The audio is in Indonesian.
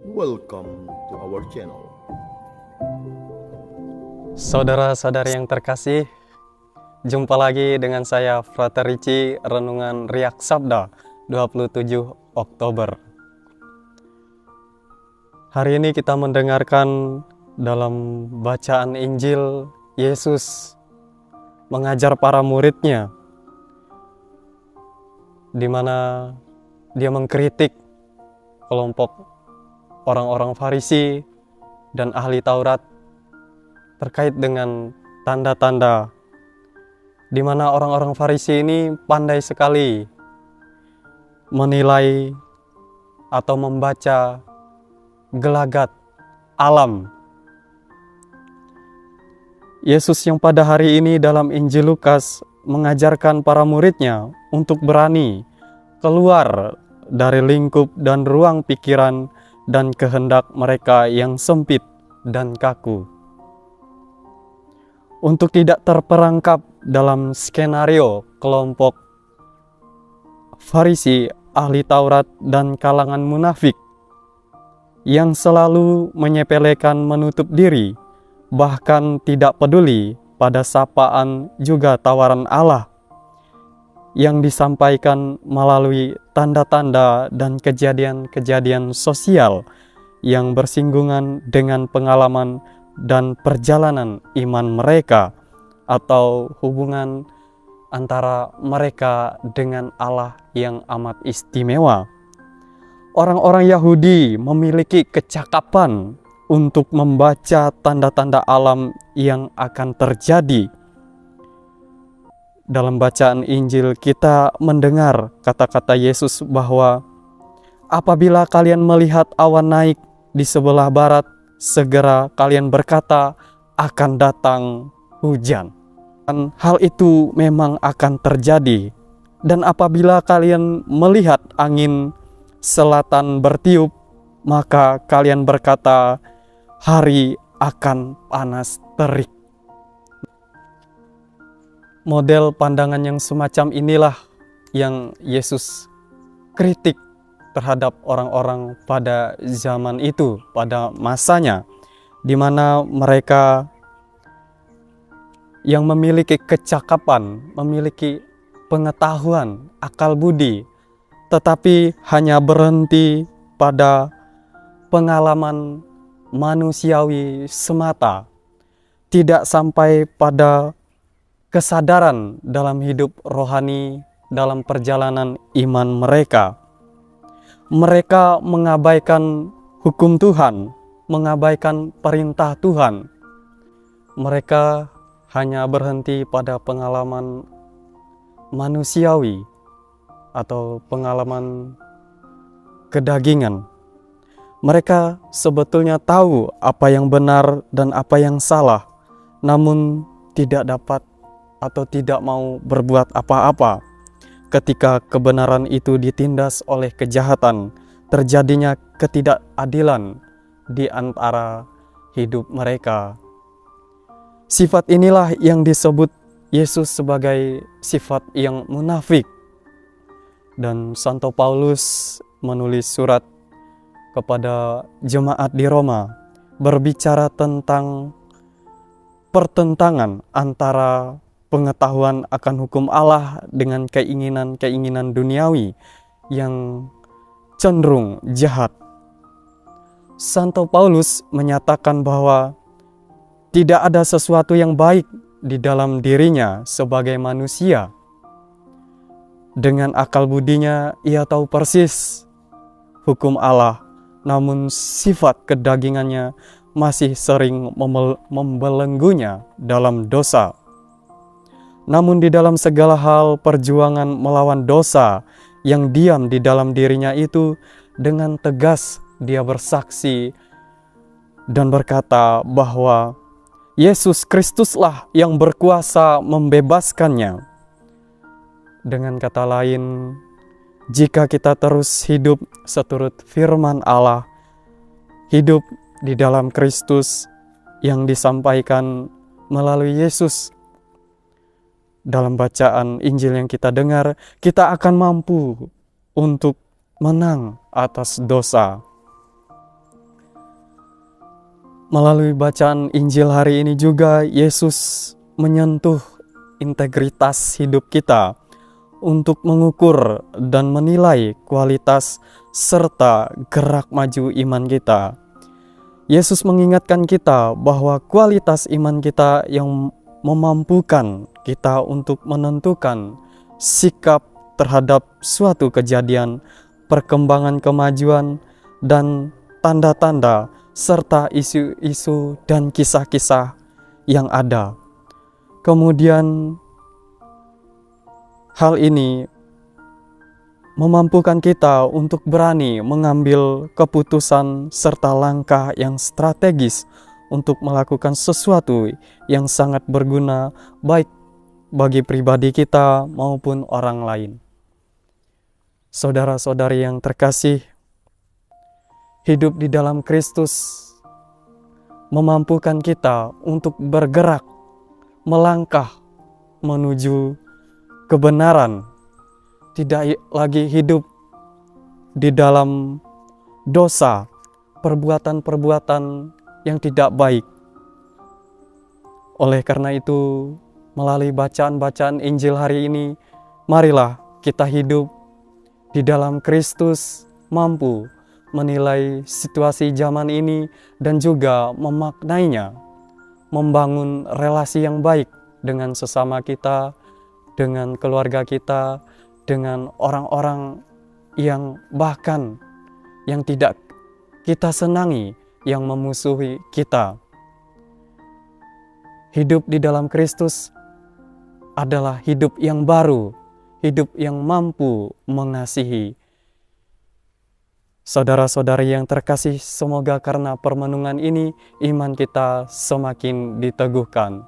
Welcome to our channel. Saudara-saudari yang terkasih, jumpa lagi dengan saya Frater Ricci, Renungan Riak Sabda 27 Oktober. Hari ini kita mendengarkan dalam bacaan Injil Yesus mengajar para muridnya, di mana dia mengkritik kelompok orang-orang Farisi dan ahli Taurat terkait dengan tanda-tanda, di mana orang-orang Farisi ini pandai sekali menilai atau membaca gelagat alam. Yesus yang pada hari ini dalam Injil Lukas mengajarkan para muridnya untuk berani keluar dari lingkup dan ruang pikiran dan kehendak mereka yang sempit dan kaku, untuk tidak terperangkap dalam skenario kelompok Farisi, ahli Taurat, dan kalangan munafik yang selalu menyepelekan, menutup diri, bahkan tidak peduli pada sapaan juga tawaran Allah yang disampaikan melalui tanda-tanda dan kejadian-kejadian sosial yang bersinggungan dengan pengalaman dan perjalanan iman mereka atau hubungan antara mereka dengan Allah yang amat istimewa. Orang-orang Yahudi memiliki kecakapan untuk membaca tanda-tanda alam yang akan terjadi. Dalam bacaan Injil kita mendengar kata-kata Yesus bahwa apabila kalian melihat awan naik di sebelah barat, segera kalian berkata akan datang hujan. Dan hal itu memang akan terjadi. Dan apabila kalian melihat angin selatan bertiup, maka kalian berkata hari akan panas terik. Model pandangan yang semacam inilah yang Yesus kritik terhadap orang-orang pada zaman itu, pada masanya, di mana mereka yang memiliki kecakapan, memiliki pengetahuan, akal budi, tetapi hanya berhenti pada pengalaman manusiawi semata, tidak sampai pada kesadaran dalam hidup rohani, dalam perjalanan iman mereka. Mereka mengabaikan hukum Tuhan, mengabaikan perintah Tuhan. Mereka hanya berhenti pada pengalaman manusiawi atau pengalaman kedagingan. Mereka sebetulnya tahu apa yang benar dan apa yang salah, namun tidak dapat atau tidak mau berbuat apa-apa. Ketika kebenaran itu ditindas oleh kejahatan, terjadinya ketidakadilan di antara hidup mereka. Sifat inilah yang disebut Yesus sebagai sifat yang munafik. Dan Santo Paulus menulis surat kepada jemaat di Roma berbicara tentang pertentangan antara pengetahuan akan hukum Allah dengan keinginan-keinginan duniawi yang cenderung jahat. Santo Paulus menyatakan bahwa tidak ada sesuatu yang baik di dalam dirinya sebagai manusia. Dengan akal budinya ia tahu persis hukum Allah, namun sifat kedagingannya masih sering membelenggunya dalam dosa. Namun di dalam segala hal perjuangan melawan dosa yang diam di dalam dirinya itu, dengan tegas dia bersaksi dan berkata bahwa Yesus Kristuslah yang berkuasa membebaskannya. Dengan kata lain, jika kita terus hidup seturut firman Allah, hidup di dalam Kristus yang disampaikan melalui Yesus, dalam bacaan Injil yang kita dengar, kita akan mampu untuk menang atas dosa. Melalui bacaan Injil hari ini juga Yesus menyentuh integritas hidup kita untuk mengukur dan menilai kualitas serta gerak maju iman kita. Yesus mengingatkan kita bahwa kualitas iman kita yang memampukan kita untuk menentukan sikap terhadap suatu kejadian, perkembangan kemajuan, dan tanda-tanda serta isu-isu dan kisah-kisah yang ada. Kemudian hal ini memampukan kita untuk berani mengambil keputusan serta langkah yang strategis untuk melakukan sesuatu yang sangat berguna baik bagi pribadi kita maupun orang lain. Saudara-saudari yang terkasih, hidup di dalam Kristus memampukan kita untuk bergerak, melangkah menuju kebenaran, tidak lagi hidup di dalam dosa, perbuatan-perbuatan yang tidak baik. Oleh karena itu, melalui bacaan-bacaan Injil hari ini, marilah kita hidup di dalam Kristus, mampu menilai situasi zaman ini dan juga memaknainya, membangun relasi yang baik dengan sesama kita, dengan keluarga kita, dengan orang-orang yang bahkan yang tidak kita senangi, yang memusuhi kita. Hidup di dalam Kristus adalah hidup yang baru, hidup yang mampu mengasihi. Saudara-saudari yang terkasih, semoga karena permenungan ini iman kita semakin diteguhkan.